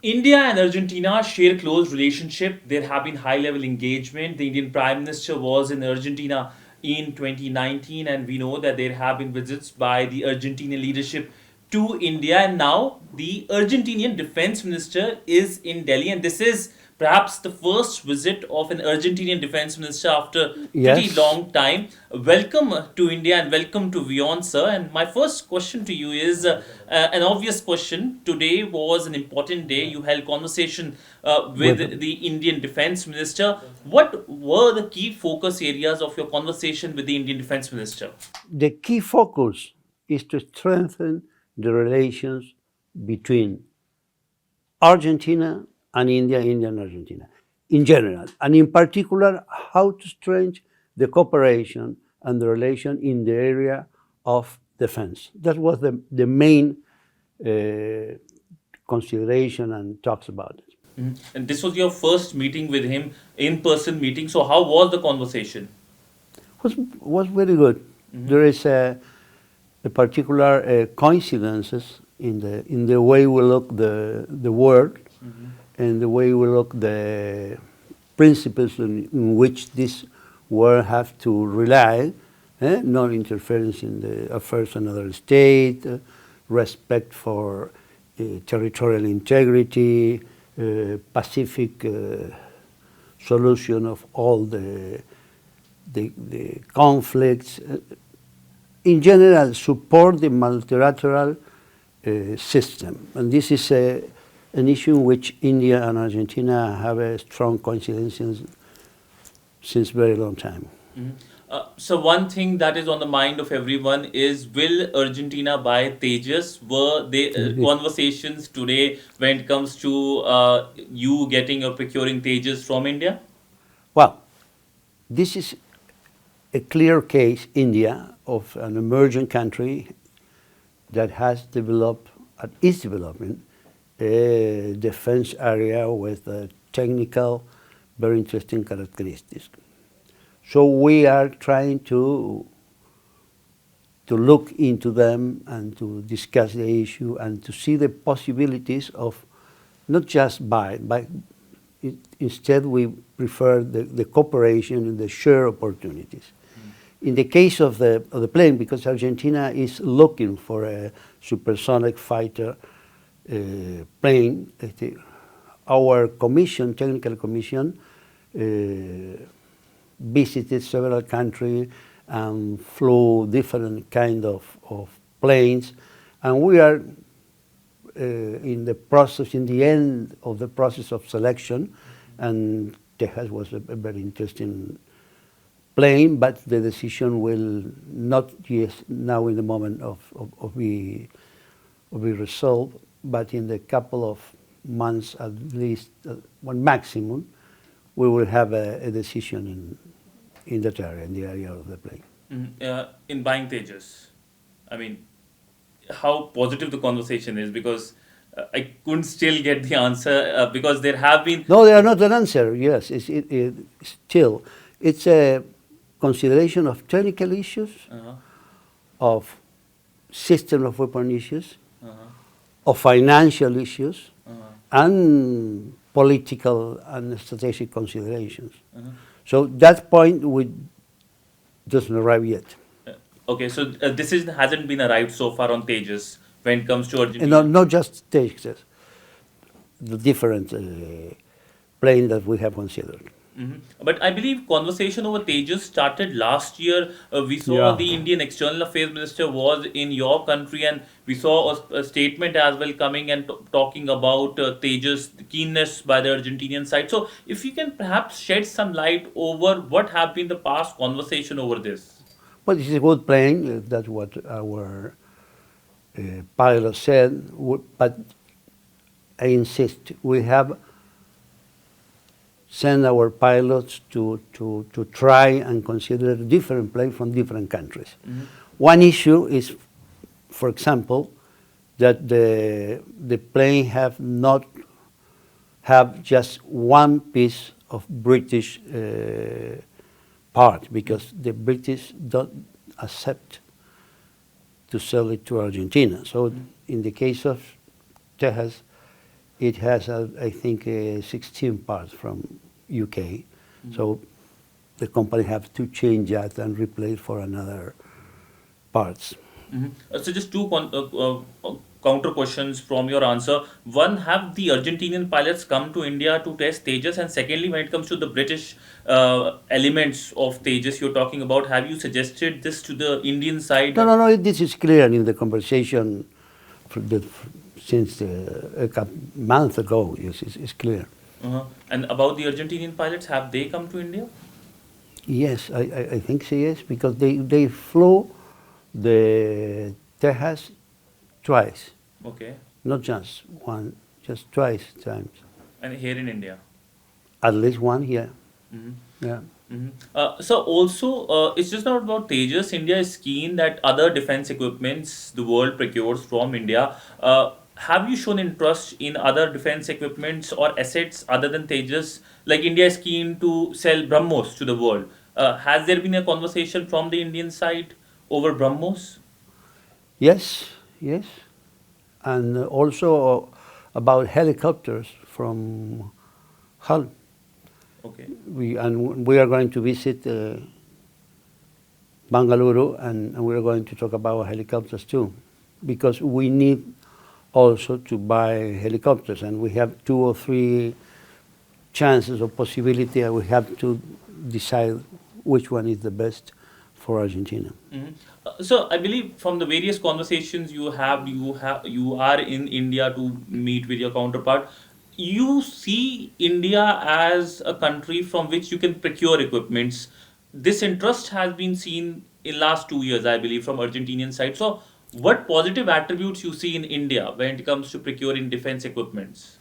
India and Argentina share close relationship. There have been high-level engagement. The Indian Prime Minister was in Argentina in 2019, and we know that there have been visits by the Argentinian leadership to India, and now the Argentinian Defense Minister is in Delhi, and this is perhaps the first visit of an Argentinian defense minister after pretty Yes, long time. Welcome to India and welcome to WION, sir. And my first question to you is an obvious question. Today was an important day. You held conversation with with the Indian defense minister. What were the key focus areas of your conversation with the Indian defense minister? the key focus is to strengthen the relations between Argentina and India, India and Argentina in general, and in particular, how to strengthen the cooperation and the relation in the area of defense. That was the main uh, consideration and talks about it. Mhm. And this was your first meeting with him, in person meeting. So, how was the conversation? Was very good. Mhm. There is a particular coincidences in the way we look the world Mhm. and the way we look the principles in which this world have to rely, non-interference in the affairs of another state, respect for territorial integrity, Pacific solution of all the conflicts. In general, support the multilateral system. And this is an issue in which India and Argentina have a strong coincidence since very long time. Mhm. So one thing that is on the mind of everyone is, will Argentina buy Tejas? Were they conversations today when it comes to you getting or procuring Tejas from India? Well, this is a clear case, India, of an emerging country that has developed and is developing a defense area with technical, very interesting characteristics. So we are trying to look into them and to discuss the issue and to see the possibilities of not just buy, but instead we prefer the cooperation and the share opportunities. In the case of the plane, because Argentina is looking for a supersonic fighter plane, our commission, technical commission, visited several countries and flew different kind of planes, and we are in the process, in the end of the process of selection, and Tejas was a very interesting plane, but the decision will not yet now in the moment of be resolved, but in the couple of months at least, one maximum, we will have a decision in that area, in the area of the plane. In buying Tejas? I mean, how positive the conversation is, because I couldn't still get the answer because there have been. No, they are not an answer. Yes, still, it's a consideration of technical issues, Uh-huh, of system of weapon issues, uh-huh, of financial issues, uh-huh, and political and strategic considerations. uh-huh. So that point we doesn't arrive yet. Uh, Okay, so decision hasn't been arrived so far on Tejas when it comes to And not, Argentina. not just Texas, the different plane that we have considered. But I believe conversation over Tejas started last year. We saw Yeah. the Indian External Affairs Minister was in your country, and we saw a statement as well coming and talking about Tejas, the keenness by the Argentinian side. So, if you can perhaps shed some light over what have been the past conversation over this. But it's a good plane, that's what our pilot said, but I insist, we have sent our pilots to try and consider different planes from different countries. One issue is, for example, that the plane have not have just one piece of British part, because the British don't accept to sell it to Argentina. So in the case of Tejas, it has, I think, 16 parts from UK. So the company have to change that and replace for another parts. So just two counter questions from your answer. One, have the Argentinian pilots come to India to test Tejas? And secondly, when it comes to the British elements of Tejas you're talking about, have you suggested this to the Indian side? No, this is clear in the conversation since a month ago. Yes, it's clear. And about the Argentinian pilots, have they come to India? Yes, I think so, yes, because they flew the Tejas twice, Okay. not just one, just twice times. And here in India? At least one here. Yeah. So also, it's just not about Tejas. India is keen that other defense equipments the world procures from India. Have you shown interest in other defense equipments or assets other than Tejas? Like India is keen to sell BrahMos to the world. Has there been a conversation from the Indian side over BrahMos? Yes, yes. And also about helicopters from Hull. Okay. We are going to visit Bengaluru, and we are going to talk about helicopters too, because we need also to buy helicopters, and we have 2 or 3 chances of possibility, and we have to decide which one is the best for Argentina. So I believe from the various conversations you are in India to meet with your counterpart. You see India as a country from which you can procure equipments. This interest has been seen in last 2 years, I believe, from Argentinian side. So, what positive attributes you see in India when it comes to procuring defense equipments?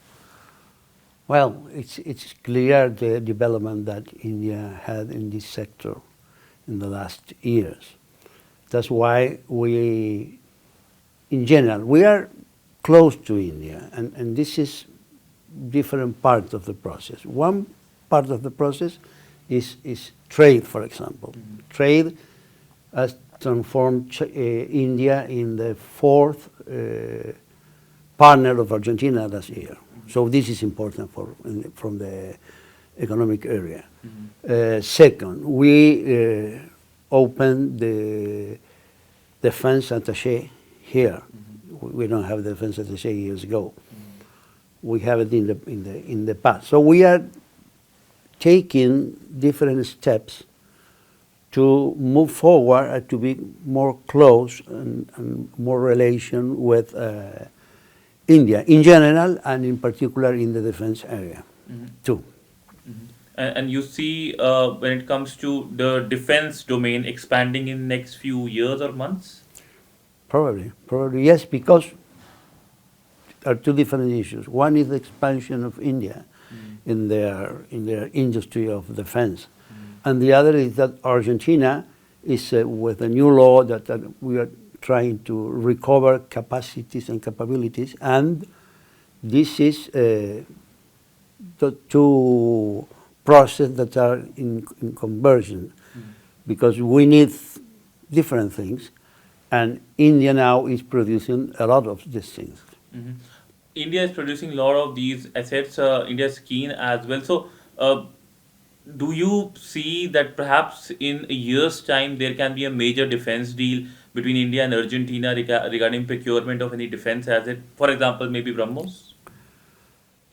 Well, it's clear the development that India had in this sector in the last years. That's why we, in general, we are close to India, and this is different part of the process. One part of the process is trade, for example. Trade has transformed India in the 4th partner of Argentina last year. So this is important from the economic area. Second, we opened the defense attaché here. We don't have the defense attaché years ago. We have it in the past. So we are taking different steps to move forward and to be more close and more relation with India in general, and in particular in the defense area too. And you see when it comes to the defense domain expanding in next few years or months? Probably yes, because there are 2 different issues. One is the expansion of India in their industry of defense, and the other is that Argentina is with a new law that we are trying to recover capacities and capabilities, and this is the 2 processes that are in conversion, because we need different things, and India now is producing a lot of these things. India is producing a lot of these assets. India is keen as well. So, do you see that perhaps in a year's time there can be a major defense deal between India and Argentina regarding procurement of any defense asset? For example, maybe BrahMos?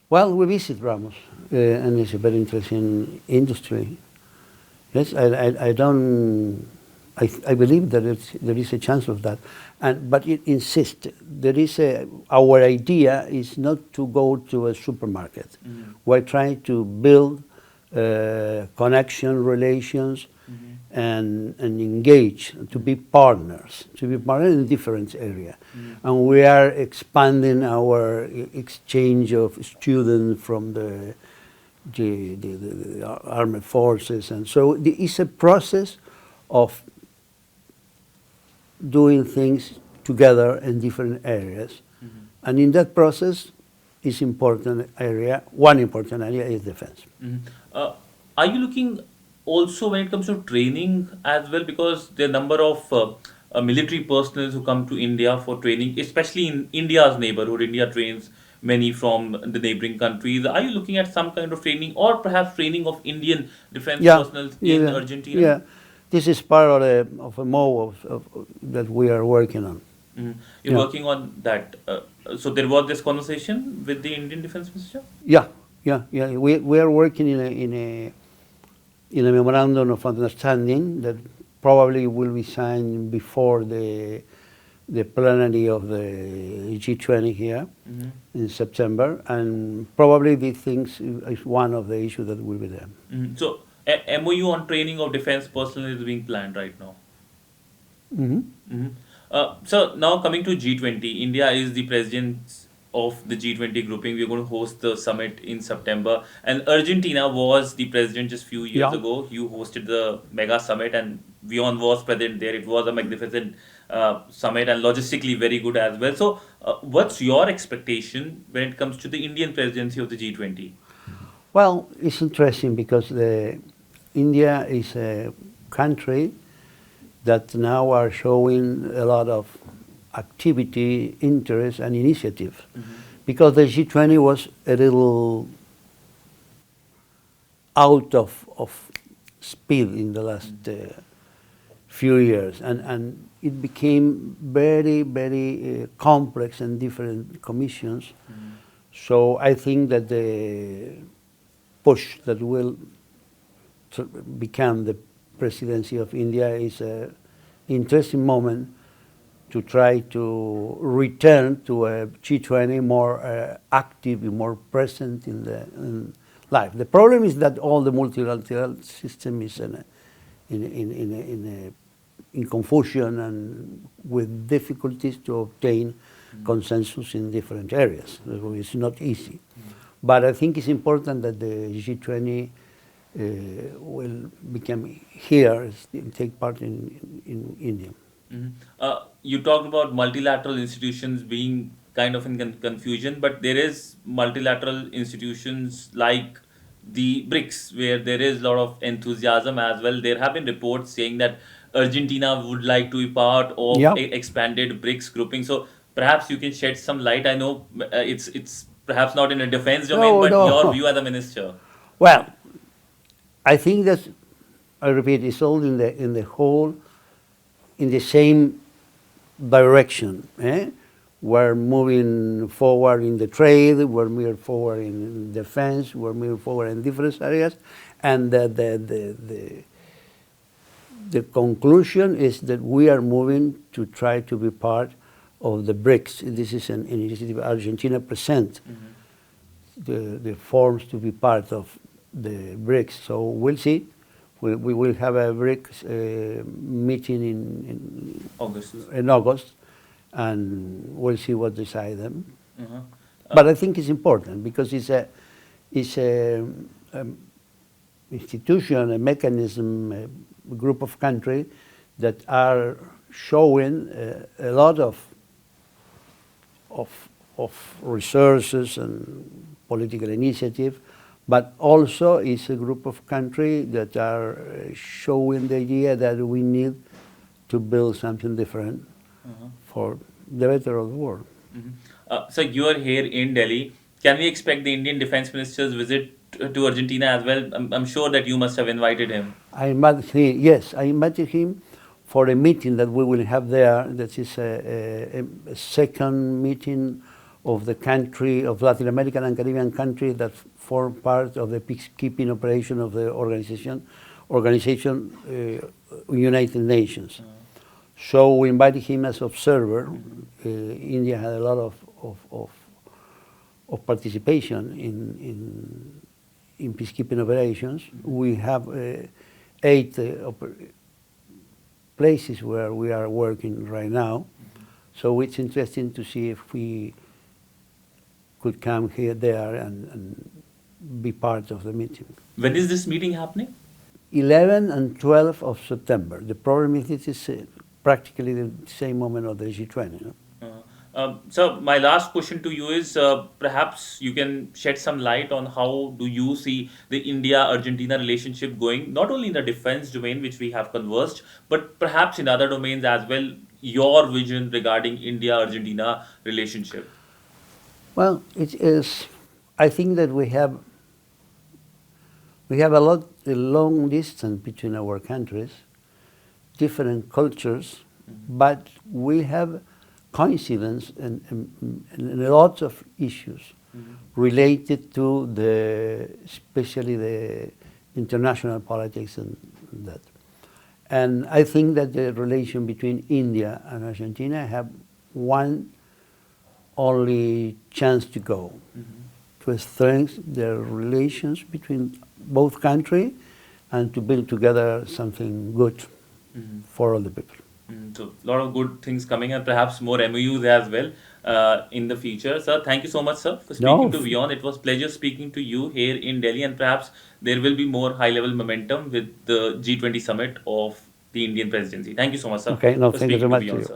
Well, we visit BrahMos, and it's a very interesting industry. Yes, I believe that there is a chance of that, but it insists. Our idea is not to go to a supermarket. We're trying to build connection, relations, and engage, to be partners in different areas. And we are expanding our exchange of students from the armed forces, and so it's a process of doing things together in different areas, and in that process, one important area is defense. Are you looking also when it comes to training as well? Because the number of military personnel who come to India for training, especially in India's neighborhood, India trains many from the neighboring countries. Are you looking at some kind of training or perhaps training of Indian defense Yeah, personnel in yeah, Argentina? yeah. This is part of a move that we are working on. You're Yeah, working on that. So there was this conversation with the Indian Defense Minister? yeah, yeah, yeah. We are working in a memorandum of understanding that probably will be signed before the plenary of the G20 here Mm-hmm. in September, and probably these things is one of the issues that will be there. So MOU on training of defense personnel is being planned right now. Hmm. Mhm. So now coming to G20, India is the president of the G20 grouping. We're going to host the summit in September, and Argentina was the president just few years Yeah. ago. You hosted the mega summit, and WION was present there. It was a magnificent summit and logistically very good as well. So, what's your expectation when it comes to the Indian presidency of the G20? Well, it's interesting because India is a country that now are showing a lot of activity, interest, and initiative. Because the G20 was a little out of speed in the last few years, and it became very, very complex and different commissions. So I think that the push that will become the presidency of India is an interesting moment to try to return to a G20 more active, more present in life. The problem is that all the multilateral system is in confusion and with difficulties to obtain consensus in different areas. It's not easy. But I think it's important that the G20 will become here, take part in India. You talked about multilateral institutions being kind of in confusion, but there is multilateral institutions like the BRICS where there is a lot of enthusiasm as well. There have been reports saying that Argentina would like to be part of Yeah. expanded BRICS grouping. So perhaps you can shed some light. I know it's perhaps not in a defense domain, No, but your no. view as a minister. Well, I think that, I repeat, it's all in the whole, in the same direction. We're moving forward in the trade, we're moving forward in defense, we're moving forward in different areas, and the conclusion is that we are moving to try to be part of the BRICS. This is an initiative Argentina present the forms to be part of the BRICS. So we'll see. We will have a BRICS meeting August. in August, and we'll see what decide them. Uh-huh. But I think it's important because it's a institution, a mechanism, a group of countries that are showing a lot of resources and political initiative, but also it's a group of countries that are showing the idea that we need to build something different for the better of the world. So you are here in Delhi. Can we expect the Indian defense minister's visit to Argentina as well? I'm sure that you must have invited him. I invited him for a meeting that we will have there. That is a second meeting of the country, of Latin American and Caribbean countries that form part of the peacekeeping operation of the organization United Nations. So we invited him as observer. India had a lot of participation in peacekeeping operations. We have 8 places where we are working right now. So it's interesting to see if we could come here, there, and be part of the meeting. When is this meeting happening? 11 and 12 of September. The problem is it is practically the same moment of the G20. No? So my last question to you is perhaps you can shed some light on how do you see the India-Argentina relationship going, not only in the defense domain, which we have conversed, but perhaps in other domains as well, your vision regarding India-Argentina relationship. Well, it is. I think that we have a long distance between our countries, different cultures, but we have coincidence in lots of issues related to especially the international politics and that. And I think that the relation between India and Argentina have one only chance to go, to strengthen the relations between both countries and to build together something good for all the people. So a lot of good things coming and perhaps more MOUs as well in the future. Sir, thank you so much, sir, for speaking No, to WION. It was pleasure speaking to you here in Delhi, and perhaps there will be more high-level momentum with the G20 summit of the Indian presidency. Thank you so much, sir, okay, no, for thank you so speaking to much to WION, you. sir.